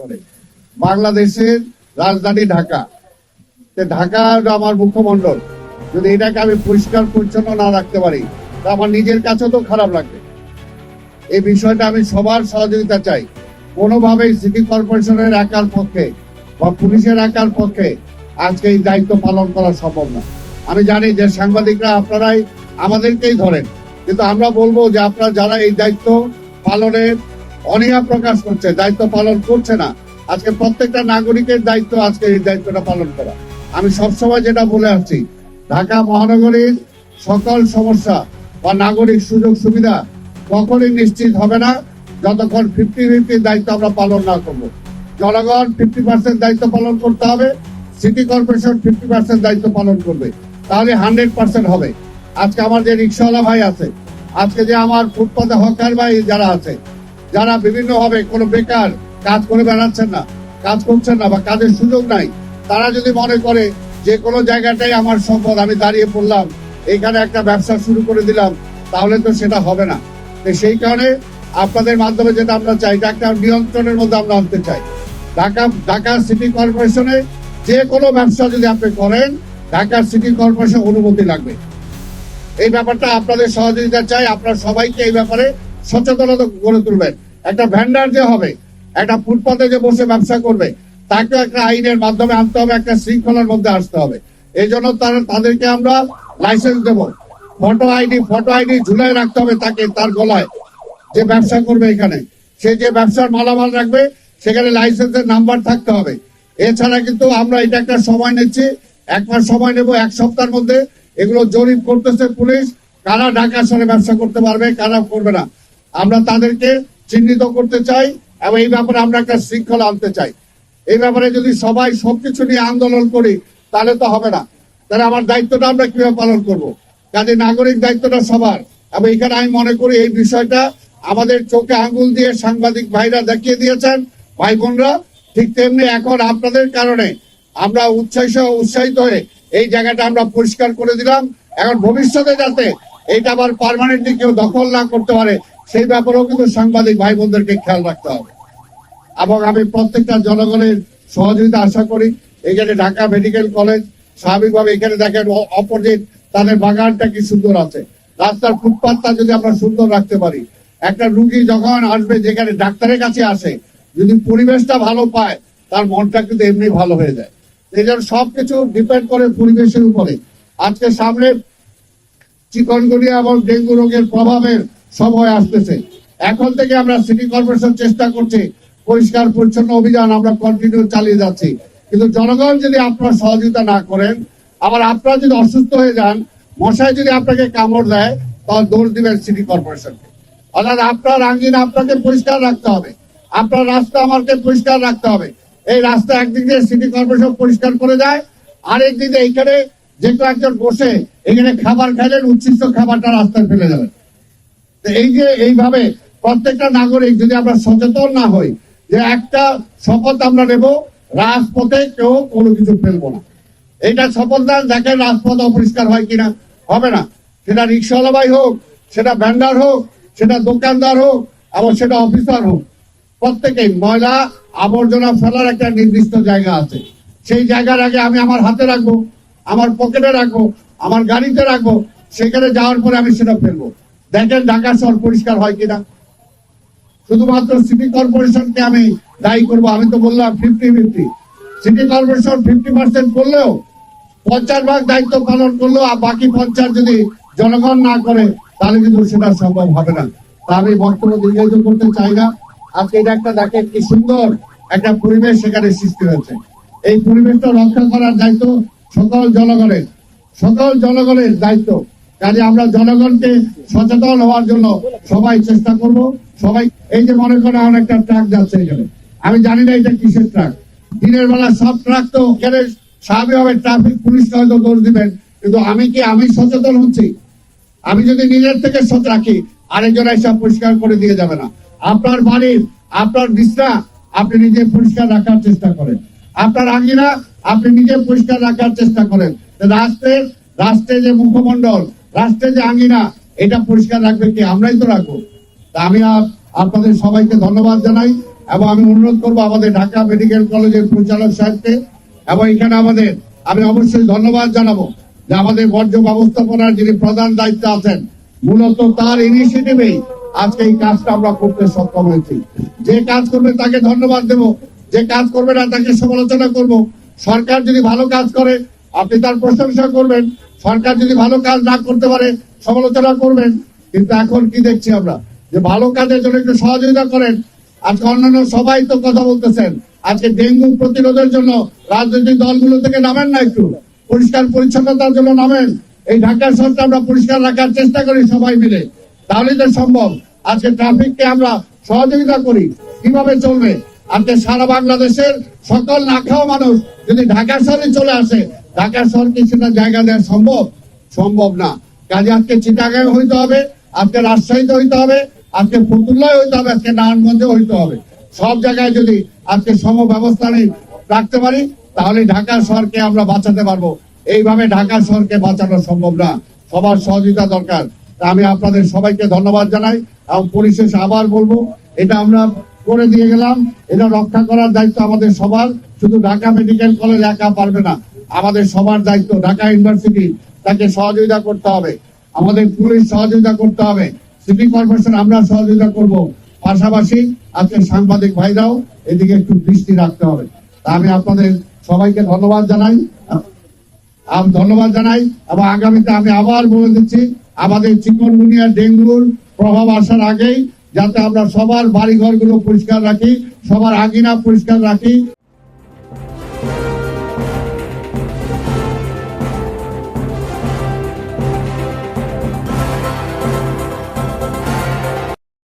করে। বাংলাদেশের রাজধানী ঢাকা, ঢাকা আমার মুখ্যমণ্ডল, যদি এটাকে আমি পরিষ্কার পরিচ্ছন্ন না রাখতে পারি তা আমার নিজের কাছেও তো খারাপ লাগবে। এই বিষয়টা আমি সবার সহযোগিতা চাই। কোনোভাবেই সিটি কর্পোরেশনের একার পক্ষে বা পুলিশের একার পক্ষে আজকে এই দায়িত্ব পালন করা সম্ভব না। আমি জানি যে সাংবাদিকরা আপনারাই আমাদেরকেই ধরেন, কিন্তু আমরা বলবো যে আপনারা যারা এই দায়িত্ব পালনের অনীহা প্রকাশ করছে, দায়িত্ব পালন করছে না, আজকে প্রত্যেকটা নাগরিকের দায়িত্ব আজকে এই দায়িত্বটা পালন করা। আমি সবসময় যেটা বলে আসছি, ঢাকা মহানগরীর সকল সমস্যা বা নাগরিক সুযোগ সুবিধা কখনই নিশ্চিত হবে না যতক্ষণ 50-50 দায়িত্ব আমরা পালন না করবো। জনগণ 50% দায়িত্ব পালন করতে হবে, সিটি কর্পোরেশন 50% দায়িত্ব পালন করবে, তাহলে 100% হবে। আজকে আমার যে রিক্সাওয়ালা ভাই আছে, আজকে যে আমার ফুটপাতে হকার ভাই যারা আছে, যারা বিভিন্ন ভাবে কোনো বেকার কাজ করে বেড়াচ্ছেন না, কাজ করছেন না বা কাজের সুযোগ নাই, তারা যদি মনে করে যে কোনো জায়গাটাই আমার সম্পদ, আমি দাঁড়িয়ে পড়লাম, এখানে একটা ব্যবসা শুরু করে দিলাম, তাহলে তো সেটা হবে না। সেই কারণে আপনাদের মাধ্যমে যেটা আমরা চাই, এটা একটা নিয়ন্ত্রণের মধ্যে আমরা আনতে চাই। ঢাকা সিটি কর্পোরেশনে যে কোনো ব্যবসা যদি আপনি করেন, ঢাকা সিটি কর্পোরেশন অনুমতি লাগবে। এই ব্যাপারটা আপনাদের সহযোগিতা চাই। আপনারা সবাইকে এই ব্যাপারে সচেতনতা গড়ে তুলবেন। একটা ভ্যান্ডার যে হবে, একটা ফুটপাতে যে বসে ব্যবসা করবে, তাকে একটা আইনের মাধ্যমে আনতে হবে, একটা শৃঙ্খলার মধ্যে আসতে হবে। এই জন্য তাদেরকে আমরা লাইসেন্স দেব, ফটো আইডি ঝুলাই রাখতে হবে তাকে, তার গলায়, যে ব্যবসা করবে এখানে, সে যে ব্যবসার মালামাল রাখবে সেখানে লাইসেন্সের নাম্বার থাকতে হবে। এছাড়া কিন্তু আমরা এটা একটা সময় নিচ্ছি, 1 মাস সময় নেব, 1 সপ্তাহের মধ্যে এগুলো জরিপ করতেছে পুলিশ, কারা ঢাকা শহরে ব্যবসা করতে পারবে, কারা করবে না, আমরা তাদেরকে চিহ্নিত করতে চাই এবং এই ব্যাপারে আমরা একটা শৃঙ্খলা আনতে চাই। এই ব্যাপারে যদি সবাই সবকিছু নিয়ে আন্দোলন করি তাহলে তো হবে না। তাহলে আমার দায়িত্বটা আমরা কিভাবে পালন করব? কাজে নাগরিক দায়িত্বটা সবার। এবং এখানে আমি মনে করি এই বিষয়টা আমাদের চোখে আঙ্গুল দিয়ে সাংবাদিক ভাইরা দেখিয়ে দিয়েছেন, ভাই বোনরা, ঠিক তেমনি এখন আপনাদের কারণে আমরা উৎসাহিত হয়ে এই জায়গাটা আমরা পরিষ্কার করে দিলাম। এখন ভবিষ্যতে যাতে এইটা আবার পার্মানেন্টলি কেউ দখল না করতে পারে, সেই ব্যাপারেও কিন্তু সাংবাদিক ভাই বোনদেরকে খেয়াল রাখতে হবে। এবং আমি প্রত্যেকটা জনগণের সহযোগিতা আশা করি। এখানে ঢাকা মেডিকেল কলেজ, স্বাভাবিকভাবে এখানে দেখেন অপোজিট তাদের বাগানটা কি সুন্দর আছে, রাস্তার ফুটপাতটা যদি আমরা সুন্দর রাখতে পারি, একটা রুগী যখন আসবে, যেখানে ডাক্তারের কাছে আসে, যদি পরিবেশটা ভালো পায়, তার মনটা কিন্তু এমনি ভালো হয়ে যায়। এই জন্য সবকিছু ডিপেন্ড করে পরিবেশের উপরে। আজকে সামনে চিকনগুনিয়া এবং ডেঙ্গু রোগের প্রভাবের সময় আসতেছে। এখন থেকে আমরা সিটি কর্পোরেশন চেষ্টা করছি, পরিষ্কার পরিচ্ছন্ন অভিযান আমরা কন্টিনিউ চালিয়ে যাচ্ছি। কিন্তু জনগণ যদি আপনারা সহযোগিতা না করেন, আবার আপনারা যদি অসুস্থ হয়ে যান, মশায় যদি আপনাকে কামড় দেয়, তাহলে দোষ দিবেন সিটি কর্পোরেশনকে। অর্থাৎ আপনার আঙ্গিনা আপনাকে পরিষ্কার রাখতে হবে, আপনার রাস্তা আমাকে পরিষ্কার রাখতে হবে। এই রাস্তা একদিক দিয়ে সিটি কর্পোরেশন পরিষ্কার করে যায়, আরেক দিকে এইখানে যে কেউ একজন বসে এখানে খাবার খাইলেন, উচ্ছিষ্ট খাবারটা রাস্তায় ফেলে যাবেন। এই যে এইভাবে প্রত্যেকটা নাগরিক যদি আমরা সচেতন না হই, যে একটা শপথ আমরা নেব, রাজপথে কেউ কোনো কিছু ফেলবো না, এইটা শপথ দেন। দেখেন রাজপথ অপরিষ্কার হয় কিনা, হবে না। সেটা রিক্সাওয়ালা ভাই হোক, সেটা ভ্যান্ডার হোক, সেটা দোকানদার হোক, আবার সেটা অফিসার হোক, প্রত্যেকেই ময়লা আবর্জনা ফেলার একটা নির্দিষ্ট জায়গা আছে। সেই জায়গার আগে আমি আমার হাতে রাখবো, আমার পকেটে রাখবো, আমার গাড়িতে রাখবো, সেখানে যাওয়ার পরে আমি সেটা ফেলবো। দেখেন ঢাকা শহর পরিষ্কার হয় কিনা। শুধুমাত্র সিটি কর্পোরেশনকে আমি দায়ী করবো, আমি তো বললাম 50-50। সিটি কর্পোরেশন 50% করলেও, 50% দায়িত্ব পালন করলেও, আর বাকি 50% যদি জনগণ না করে, তাহলে কিন্তু সেটা সম্ভব হবে না। তা আমি বক্তব্য দীর্ঘায়িত করতে চাই না। আজকে এটা একটা দেখেন কি সুন্দর একটা পরিবেশ সেখানে সৃষ্টি হয়েছে। এই পরিবেশটা রক্ষা করার দায়িত্ব সকল জনগণের দায়িত্ব। কাজে আমরা জনগণকে সচেতন হওয়ার জন্য সবাই চেষ্টা করব। সবাই, এই যে মনে করেন অনেকটা ট্রাক যাচ্ছে এখানে, আমি জানি না এটা কিসের ট্রাক। দিনের বেলা সব ট্রাক তো এখানে স্বাভাবিকভাবে ট্রাফিক পুলিশকে হয়তো দোষ দিবেন, কিন্তু আমি সচেতন হচ্ছি। আমি যদি নিজের থেকে সচেতন রাখি, আরেকজন এসে পরিষ্কার করে দিয়ে যাবে না। আপনার বাড়ির, আপনার বিছনা আপনি নিজে পরিষ্কার রাখার চেষ্টা করেন, আপনার আঙ্গিনা আপনি নিজে পরিষ্কার রাখার চেষ্টা করেন। রাষ্ট্রে যে মুখমণ্ডল, রাষ্ট্রে যে আঙ্গিনা, এটা পরিষ্কার রাখবে কি? আমরাই তো রাখবো। আমি আপনাদের সবাইকে ধন্যবাদ জানাই এবং আমি অনুরোধ করবো আমাদের ঢাকা মেডিকেল কলেজের পরিচালক সাহেবকে, এবং এখানে আমি অবশ্যই ধন্যবাদ জানাবো যে আমাদের বর্জ্য ব্যবস্থাপনার যিনি প্রধান দায়িত্বে আছেন, মূলত তার ইনিশিয়েটিভেই আজকে এই কাজটা আমরা করতে সক্ষম হয়েছি। যে কাজ করবে তাকে ধন্যবাদ দেব, যে কাজ করবে না তাকে সমালোচনা করব। সরকার যদি ভালো কাজ করে আপনি তার প্রশংসা করবেন, সরকার যদি ভালো কাজ না করতে পারে সমালোচনা করবেন। কিন্তু এখন কি দেখছি আমরা, যে ভালো কাজের জন্য একটু সহযোগিতা করেন। আজকে অন্যান্য সবাই তো কথা বলতেছেন, আজকে ডেঙ্গু প্রতিরোধের জন্য রাজনৈতিক দলগুলো থেকে নামেন না, একটু পরিষ্কার পরিচ্ছন্নতার জন্য নামেন। এই ঢাকা শহরটা আমরা পরিষ্কার রাখার চেষ্টা করি সবাই মিলে, তাহলেই তো সম্ভব। আজকে ট্রাফিককে আমরা সহযোগিতা করি, কিভাবে চলবে? আজকে সারা বাংলাদেশের সকল না খাওয়া মানুষ যদি ঢাকা শহরে চলে আসে, ঢাকা শহরকে সেটা জায়গা দেওয়া সম্ভব না। কাজে আজকে চিটাগাং হইতে হবে, আজকে রাজশাহীতে হইতে হবে, আজকে ফতুল্লায় হইতে হবে, আজকে নারায়ণগঞ্জে হইতে হবে। সব জায়গায় যদি আজকে সম ব্যবস্থা রাখতে পারি তাহলে ঢাকা শহরকে আমরা বাঁচাতে পারবো। এইভাবে ঢাকা শহরকে বাঁচানো সম্ভব না, সবার সহযোগিতা দরকার। তা আমি আপনাদের সবাইকে ধন্যবাদ জানাই এবং পরিশেষে আবার বলবো, এটা আমরা করে দিয়ে গেলাম, এটা রক্ষা করার দায়িত্ব আমাদের সবার। শুধু ঢাকা মেডিকেল কলেজ একা পারবে না, আমাদের সবার দায়িত্ব। ঢাকা ইউনিভার্সিটি তাকে সহযোগিতা করতে হবে, আমাদের পুলিশ সহযোগিতা করতে হবে, সিটি কর্পোরেশন আমরা সহযোগিতা করব। পাশাপাশি আজকে সাংবাদিক ভাইরাও এদিকে একটু দৃষ্টি রাখতে হবে। তা আমি আপনাদের সবাইকে ধন্যবাদ জানাই এবং আগামীতে আমি আবার বলে দিচ্ছি, আমাদের চিকনগুনিয়া ডেঙ্গুর প্রভাব আসার আগেই যাতে আমরা সবার বাড়ি ঘরগুলো পরিষ্কার রাখি, সবার আঙিনা পরিষ্কার রাখি।